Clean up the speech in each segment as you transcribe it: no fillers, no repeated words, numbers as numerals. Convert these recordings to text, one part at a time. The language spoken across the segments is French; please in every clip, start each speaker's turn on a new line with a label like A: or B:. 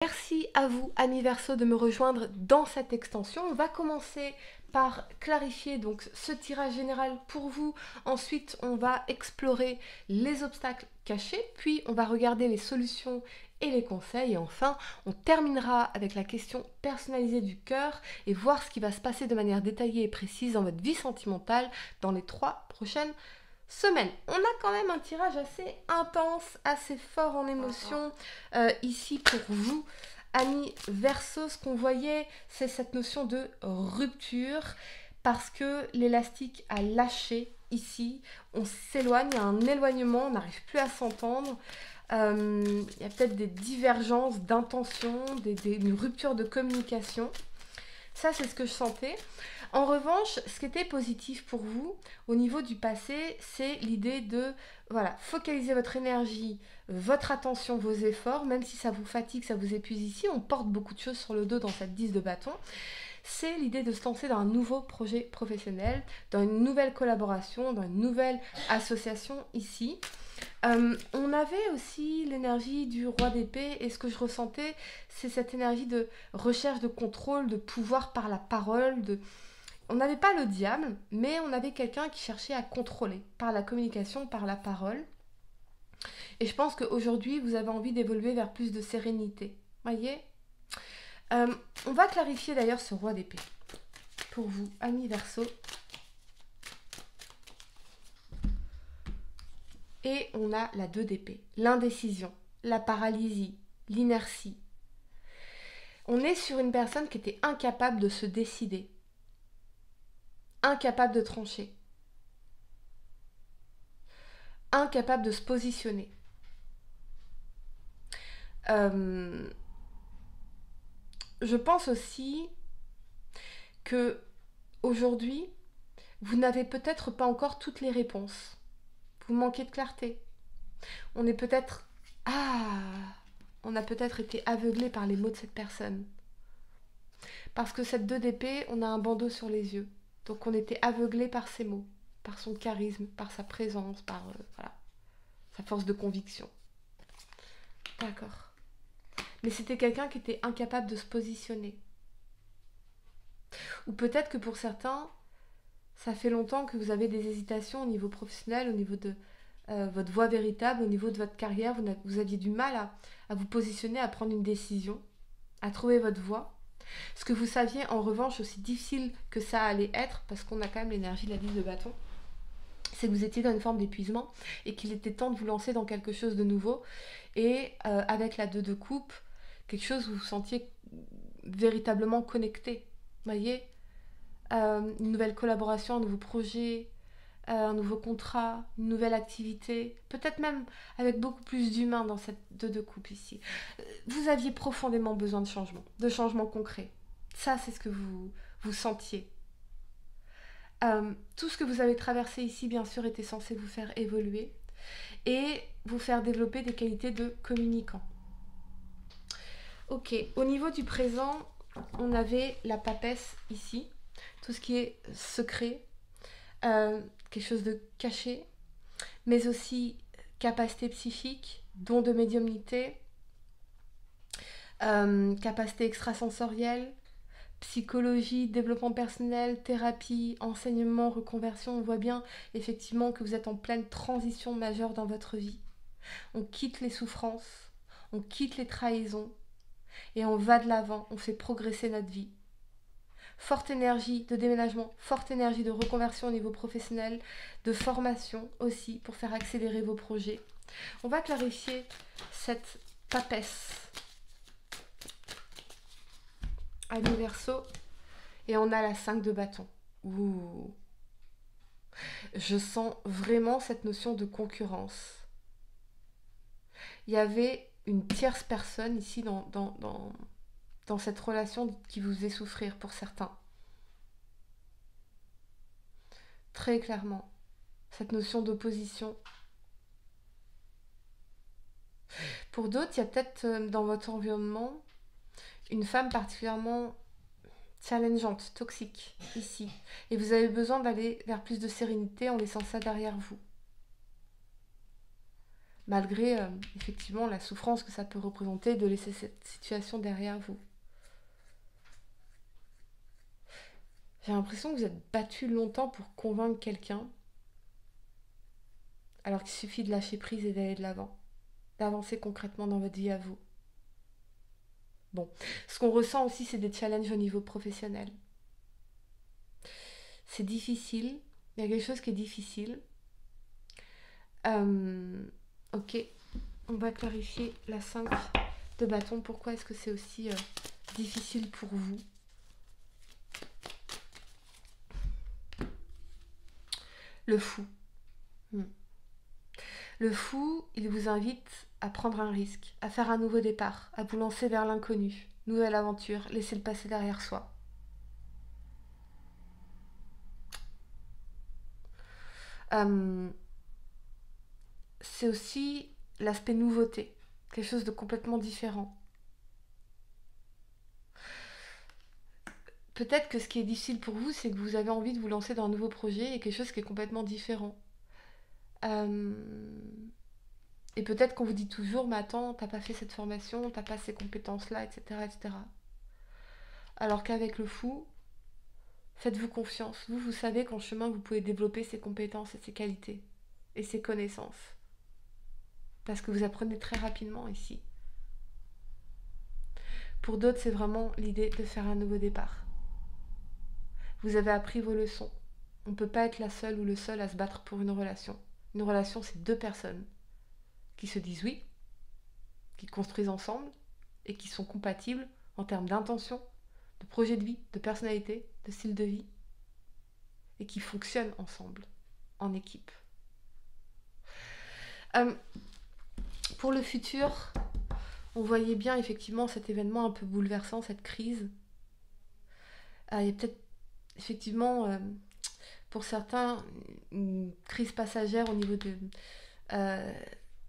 A: Merci à vous, amis Verseau, de me rejoindre dans cette extension. On va commencer par clarifier donc ce tirage général pour vous. Ensuite, on va explorer les obstacles cachés, puis on va regarder les solutions et les conseils. Et enfin, on terminera avec la question personnalisée du cœur et voir ce qui va se passer de manière détaillée et précise dans votre vie sentimentale dans les 3 prochaines semaine. On a quand même un tirage assez intense, assez fort en émotion ici pour vous. Amis Verseau, ce qu'on voyait, c'est cette notion de rupture parce que l'élastique a lâché ici. On s'éloigne, il y a un éloignement, on n'arrive plus à s'entendre. Il y a peut-être des divergences d'intention, une rupture de communication. Ça, c'est ce que je sentais. En revanche, ce qui était positif pour vous au niveau du passé, c'est l'idée de focaliser votre énergie, votre attention, vos efforts, même si ça vous fatigue, ça vous épuise ici, on porte beaucoup de choses sur le dos dans cette 10 de bâton. C'est l'idée de se lancer dans un nouveau projet professionnel, dans une nouvelle collaboration, dans une nouvelle association ici. On avait aussi l'énergie du roi d'épée et ce que je ressentais, c'est cette énergie de recherche de contrôle, de pouvoir par la parole. On n'avait pas le diable, mais on avait quelqu'un qui cherchait à contrôler par la communication, par la parole. Et je pense qu'aujourd'hui, vous avez envie d'évoluer vers plus de sérénité. Voyez. On va clarifier d'ailleurs ce roi d'épée. Pour vous, amis Verseau. Et on a la 2 d'épée. L'indécision, la paralysie, l'inertie. On est sur une personne qui était incapable de se décider. Incapable de trancher. Incapable de se positionner. Je pense aussi que aujourd'hui, vous n'avez peut-être pas encore toutes les réponses. Vous manquez de clarté. On est peut-être... on a peut-être été aveuglé par les mots de cette personne. Parce que cette 2 d'épée, on a un bandeau sur les yeux. Donc on était aveuglé par ses mots, par son charisme, par sa présence, par sa force de conviction. D'accord. Mais c'était quelqu'un qui était incapable de se positionner. Ou peut-être que pour certains, ça fait longtemps que vous avez des hésitations au niveau professionnel, au niveau de votre voie véritable, au niveau de votre carrière. Vous aviez du mal à vous positionner, à prendre une décision, à trouver votre voie. Ce que vous saviez en revanche, aussi difficile que ça allait être, parce qu'on a quand même l'énergie de la 10 de bâton, c'est que vous étiez dans une forme d'épuisement et qu'il était temps de vous lancer dans quelque chose de nouveau. Et avec la 2 de coupe, quelque chose où vous vous sentiez véritablement connecté. Vous voyez, une nouvelle collaboration, un nouveau projet, un nouveau contrat, une nouvelle activité, peut-être même avec beaucoup plus d'humains dans cette 2 de coupe ici. Vous aviez profondément besoin de changements concrets. Ça, c'est ce que vous sentiez. Tout ce que vous avez traversé ici, bien sûr, était censé vous faire évoluer et vous faire développer des qualités de communicant. Ok, au niveau du présent, on avait la papesse ici, tout ce qui est secret, quelque chose de caché, mais aussi capacité psychique, don de médiumnité, capacité extrasensorielle, psychologie, développement personnel, thérapie, enseignement, reconversion. On voit bien effectivement que vous êtes en pleine transition majeure dans votre vie. On quitte les souffrances, on quitte les trahisons et on va de l'avant, on fait progresser notre vie. Forte énergie de déménagement, forte énergie de reconversion au niveau professionnel, de formation aussi pour faire accélérer vos projets. On va clarifier cette papesse à Verseau et on a la 5 de bâton. Ouh. Je sens vraiment cette notion de concurrence. Il y avait une tierce personne ici dans cette relation qui vous faisait souffrir pour certains. Très clairement, cette notion d'opposition. Pour d'autres, il y a peut-être dans votre environnement une femme particulièrement challengeante, toxique, ici. Et vous avez besoin d'aller vers plus de sérénité en laissant ça derrière vous. malgré effectivement la souffrance que ça peut représenter de laisser cette situation derrière vous. J'ai l'impression que vous êtes battu longtemps pour convaincre quelqu'un, alors qu'il suffit de lâcher prise et d'aller de l'avant, d'avancer concrètement dans votre vie à vous. Bon, ce qu'on ressent aussi, c'est des challenges au niveau professionnel. C'est difficile, il y a quelque chose qui est difficile. Ok, on va clarifier la 5 de bâton. Pourquoi est-ce que c'est aussi difficile pour vous? Le fou. Le fou, il vous invite à prendre un risque, à faire un nouveau départ, à vous lancer vers l'inconnu. Nouvelle aventure, laissez le passé derrière soi. C'est aussi l'aspect nouveauté, quelque chose de complètement différent. Peut-être que ce qui est difficile pour vous, c'est que vous avez envie de vous lancer dans un nouveau projet et quelque chose qui est complètement différent. Et peut-être qu'on vous dit toujours, mais attends, t'as pas fait cette formation, t'as pas ces compétences-là, etc., etc. Alors qu'avec le fou, faites-vous confiance. Vous savez qu'en chemin, vous pouvez développer ces compétences et ces qualités et ces connaissances. Parce que vous apprenez très rapidement ici. Pour d'autres, c'est vraiment l'idée de faire un nouveau départ. Vous avez appris vos leçons. On ne peut pas être la seule ou le seul à se battre pour une relation. Une relation, c'est 2 personnes qui se disent oui, qui construisent ensemble et qui sont compatibles en termes d'intention, de projet de vie, de personnalité, de style de vie et qui fonctionnent ensemble, en équipe. Pour le futur, on voyait bien effectivement cet événement un peu bouleversant, cette crise. Il y a peut-être effectivement, pour certains, une crise passagère au niveau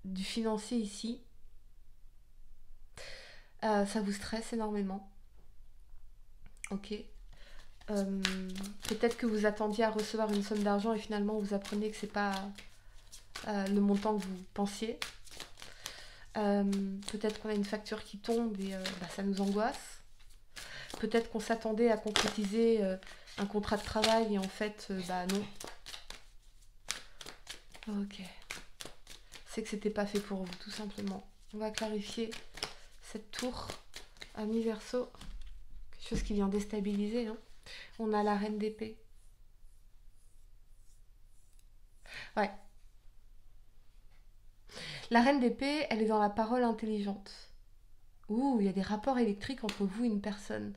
A: du financier ici. Ça vous stresse énormément. Ok. Peut-être que vous attendiez à recevoir une somme d'argent et finalement vous apprenez que c'est pas le montant que vous pensiez. Peut-être qu'on a une facture qui tombe et ça nous angoisse. Peut-être qu'on s'attendait à concrétiser un contrat de travail et en fait, non. Ok. C'est que c'était pas fait pour vous, tout simplement. On va clarifier cette tour à mi-verso. Quelque chose qui vient déstabiliser. Hein. On a la reine d'épée. Ouais. La reine d'épée, elle est dans la parole intelligente. Ouh, il y a des rapports électriques entre vous et une personne.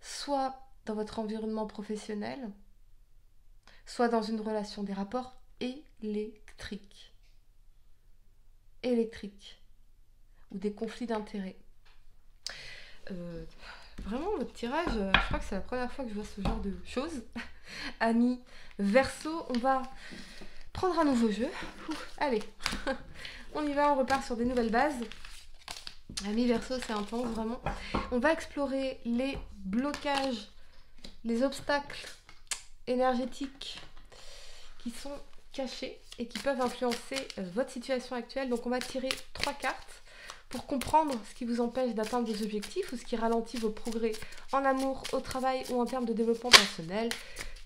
A: Soit dans votre environnement professionnel, soit dans une relation. Des rapports électriques. Ou des conflits d'intérêts. Vraiment, votre tirage, je crois que c'est la première fois que je vois ce genre de choses. Amis Verseau, on va prendre un nouveau jeu. Allez, on y va, on repart sur des nouvelles bases. Amis Verseau, c'est intense, vraiment. On va explorer les blocages, les obstacles énergétiques qui sont cachés et qui peuvent influencer votre situation actuelle. Donc on va tirer 3 cartes pour comprendre ce qui vous empêche d'atteindre vos objectifs ou ce qui ralentit vos progrès en amour, au travail ou en termes de développement personnel,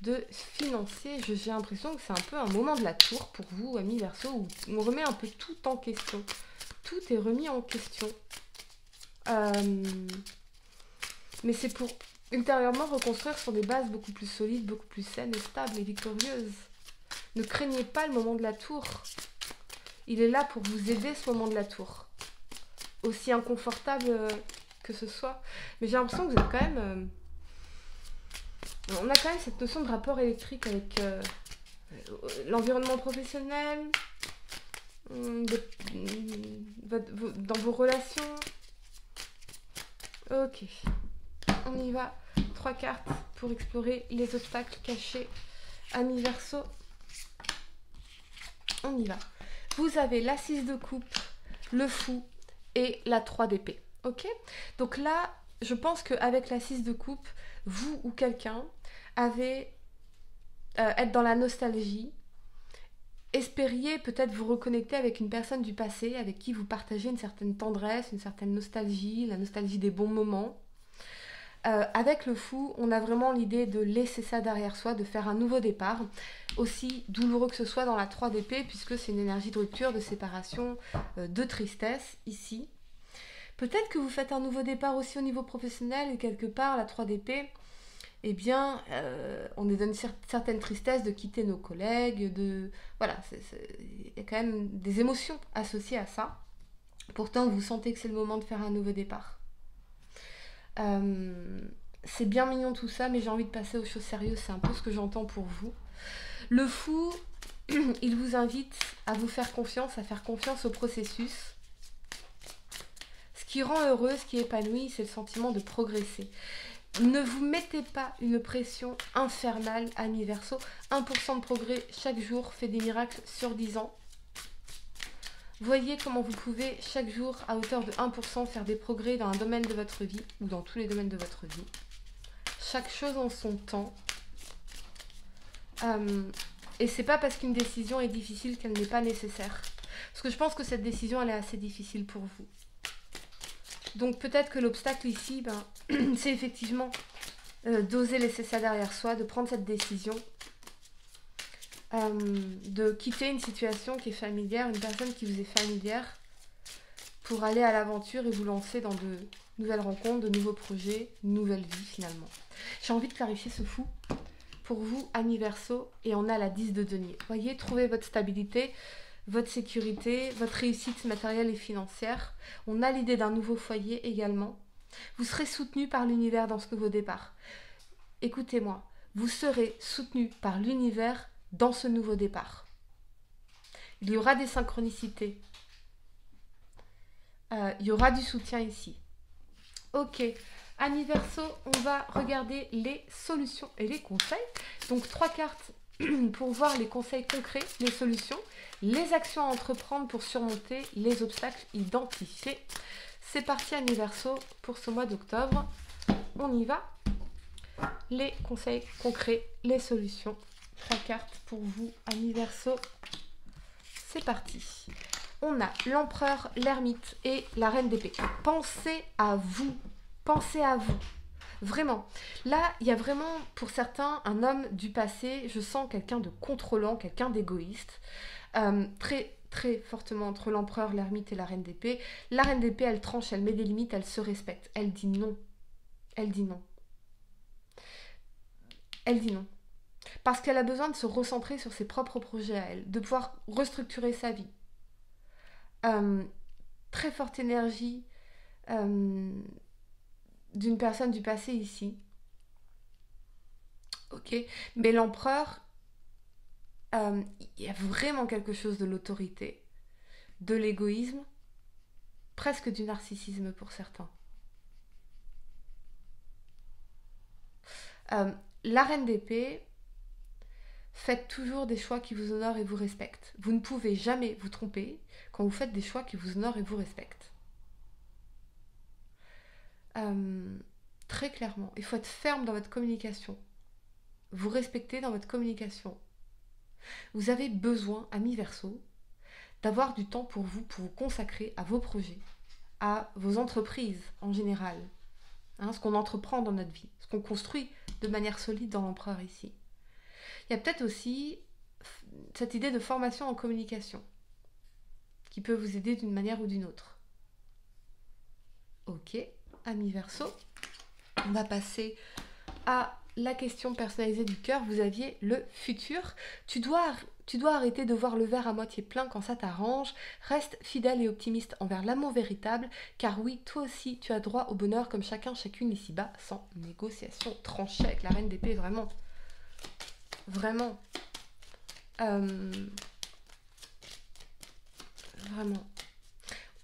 A: de financier. J'ai l'impression que c'est un peu un moment de la tour pour vous, amis Verseau, où on remet un peu tout en question. Tout est remis en question. Mais c'est pour ultérieurement reconstruire sur des bases beaucoup plus solides, beaucoup plus saines et stables et victorieuses. Ne craignez pas le moment de la tour. Il est là pour vous aider, ce moment de la tour. Aussi inconfortable que ce soit. Mais j'ai l'impression que vous êtes quand même... on a quand même cette notion de rapport électrique avec l'environnement professionnel, dans vos relations. Ok. On y va. 3 cartes pour explorer les obstacles cachés. Amis Verseau. On y va. Vous avez la 6 de coupe, le fou et la 3 d'épée. Ok ? Donc là, je pense qu'avec la 6 de coupe, vous ou quelqu'un avez être dans la nostalgie espériez peut-être vous reconnecter avec une personne du passé avec qui vous partagez une certaine tendresse, une certaine nostalgie, la nostalgie des bons moments. Avec le fou, on a vraiment l'idée de laisser ça derrière soi, de faire un nouveau départ, aussi douloureux que ce soit dans la 3 d'épée, puisque c'est une énergie de rupture, de séparation, de tristesse ici. Peut-être que vous faites un nouveau départ aussi au niveau professionnel, et quelque part, la 3 d'épée, eh bien, on est dans une certaine tristesse de quitter nos collègues, voilà, il y a quand même des émotions associées à ça. Pourtant, vous sentez que c'est le moment de faire un nouveau départ. C'est bien mignon tout ça, mais j'ai envie de passer aux choses sérieuses, c'est un peu ce que j'entends pour vous. Le fou, il vous invite à vous faire confiance, à faire confiance au processus. Ce qui rend heureux, ce qui épanouit, c'est le sentiment de progresser. Ne vous mettez pas une pression infernale, amis Verseau. 1% de progrès chaque jour fait des miracles sur 10 ans. Voyez comment vous pouvez chaque jour, à hauteur de 1%, faire des progrès dans un domaine de votre vie, ou dans tous les domaines de votre vie. Chaque chose en son temps. Et c'est pas parce qu'une décision est difficile qu'elle n'est pas nécessaire. Parce que je pense que cette décision, elle est assez difficile pour vous. Donc peut-être que l'obstacle ici, c'est effectivement d'oser laisser ça derrière soi, de prendre cette décision. De quitter une situation qui est familière, une personne qui vous est familière, pour aller à l'aventure et vous lancer dans de nouvelles rencontres, de nouveaux projets, une nouvelle vie finalement. J'ai envie de clarifier ce fou pour vous, amis Verseau, et on a la 10 de denier. Voyez, trouvez votre stabilité, votre sécurité, votre réussite matérielle et financière. On a l'idée d'un nouveau foyer également. Vous serez soutenu par l'univers dans ce nouveau départ. Écoutez-moi, vous serez soutenu par l'univers dans ce nouveau départ. Il y aura des synchronicités. Il y aura du soutien ici. Ok, amis Verseau, on va regarder les solutions et les conseils. Donc 3 cartes pour voir les conseils concrets, les solutions, les actions à entreprendre pour surmonter les obstacles identifiés. C'est parti, amis Verseau, pour ce mois d'octobre. On y va. Les conseils concrets, les solutions. 3 cartes pour vous, amis Verseau. C'est parti. On a l'empereur, l'ermite et la reine d'épée. Pensez à vous. Pensez à vous. Vraiment. Là, il y a vraiment, pour certains, un homme du passé. Je sens quelqu'un de contrôlant, quelqu'un d'égoïste. Très, très fortement entre l'empereur, l'ermite et la reine d'épée. La reine d'épée, elle tranche, elle met des limites, elle se respecte. Elle dit non. Elle dit non. Elle dit non. Parce qu'elle a besoin de se recentrer sur ses propres projets à elle, de pouvoir restructurer sa vie. Très forte énergie d'une personne du passé ici. Ok, mais l'empereur, il y a vraiment quelque chose de l'autorité, de l'égoïsme, presque du narcissisme pour certains. La reine d'épée, faites toujours des choix qui vous honorent et vous respectent. Vous ne pouvez jamais vous tromper quand vous faites des choix qui vous honorent et vous respectent. Très clairement, il faut être ferme dans votre communication. Vous respectez dans votre communication. Vous avez besoin, amis Verseau, d'avoir du temps pour vous consacrer à vos projets, à vos entreprises en général, ce qu'on entreprend dans notre vie, ce qu'on construit de manière solide dans l'empereur ici. Il y a peut-être aussi cette idée de formation en communication qui peut vous aider d'une manière ou d'une autre. Ok, amis Verseau, on va passer à la question personnalisée du cœur. Vous aviez le futur. Tu dois arrêter de voir le verre à moitié plein quand ça t'arrange. Reste fidèle et optimiste envers l'amour véritable, car oui, toi aussi, tu as droit au bonheur comme chacun, chacune ici-bas, sans négociation tranchée avec la reine d'épée, vraiment. Vraiment. Vraiment.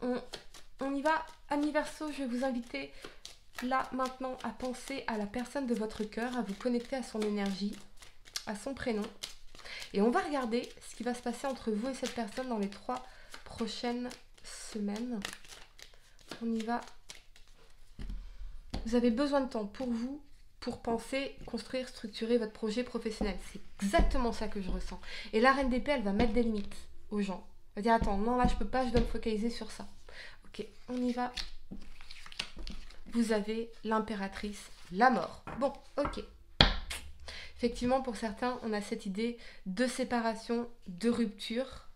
A: On y va, amis Verseau, je vais vous inviter là, maintenant, à penser à la personne de votre cœur, à vous connecter à son énergie, à son prénom. Et on va regarder ce qui va se passer entre vous et cette personne dans les 3 prochaines semaines. On y va. Vous avez besoin de temps pour vous, pour penser, construire, structurer votre projet professionnel. C'est exactement ça que je ressens. Et la reine d'épée, elle va mettre des limites aux gens. Elle va dire, attends, non, là, je peux pas, je dois me focaliser sur ça. Ok, on y va. Vous avez l'impératrice, la mort. Bon, ok. Effectivement, pour certains, on a cette idée de séparation, de rupture,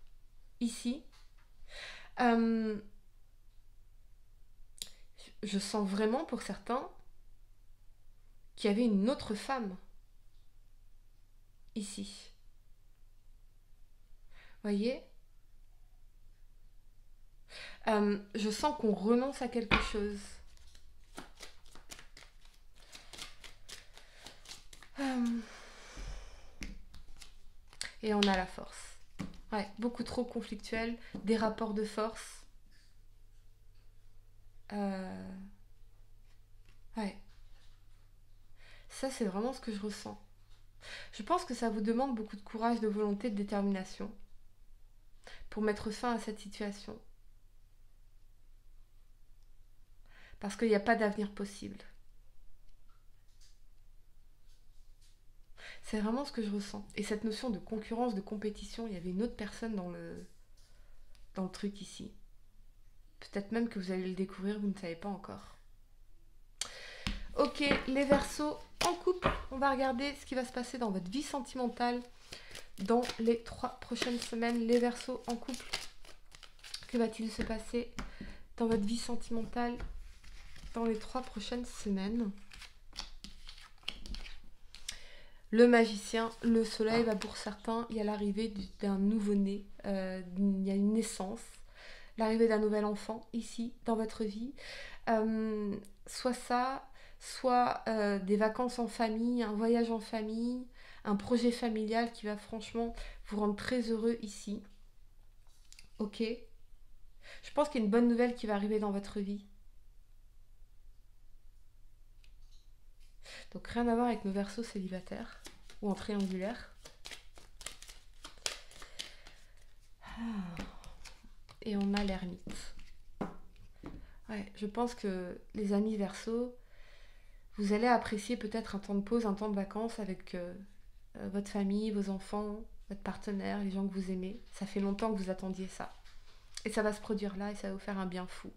A: ici. Je sens vraiment, pour certains, qu'il y avait une autre femme, ici. Voyez ? Je sens qu'on renonce à quelque chose. Et on a la force. Ouais, beaucoup trop conflictuel, des rapports de force. Ouais. Ça, c'est vraiment ce que je ressens. Je pense que ça vous demande beaucoup de courage, de volonté, de détermination pour mettre fin à cette situation. Parce qu'il n'y a pas d'avenir possible. C'est vraiment ce que je ressens. Et cette notion de concurrence, de compétition, il y avait une autre personne dans le truc ici. Peut-être même que vous allez le découvrir, vous ne savez pas encore. Ok, les Verseaux en couple, on va regarder ce qui va se passer dans votre vie sentimentale dans les 3 prochaines semaines. Les Verseaux en couple, que va-t-il se passer dans votre vie sentimentale dans les 3 prochaines semaines? Le magicien, le soleil va pour certains, il y a l'arrivée d'un nouveau-né, il y a une naissance, l'arrivée d'un nouvel enfant ici dans votre vie. Soit ça, soit des vacances en famille, un voyage en famille, un projet familial qui va franchement vous rendre très heureux ici. Ok. Je pense qu'il y a une bonne nouvelle qui va arriver dans votre vie. Donc rien à voir avec nos Verseaux célibataires ou en triangulaire. Et on a l'ermite. Ouais, je pense que les amis Verseaux, vous allez apprécier peut-être un temps de pause, un temps de vacances avec votre famille, vos enfants, votre partenaire, les gens que vous aimez. Ça fait longtemps que vous attendiez ça. Et ça va se produire là et ça va vous faire un bien fou.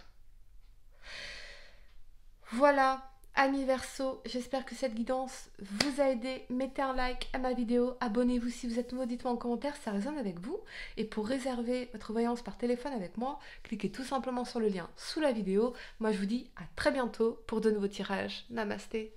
A: Voilà, amis Verseaux, j'espère que cette guidance vous a aidé. Mettez un like à ma vidéo, abonnez-vous si vous êtes nouveau, dites-moi en commentaire si ça résonne avec vous. Et pour réserver votre voyance par téléphone avec moi, cliquez tout simplement sur le lien sous la vidéo. Moi je vous dis à très bientôt pour de nouveaux tirages. Namasté.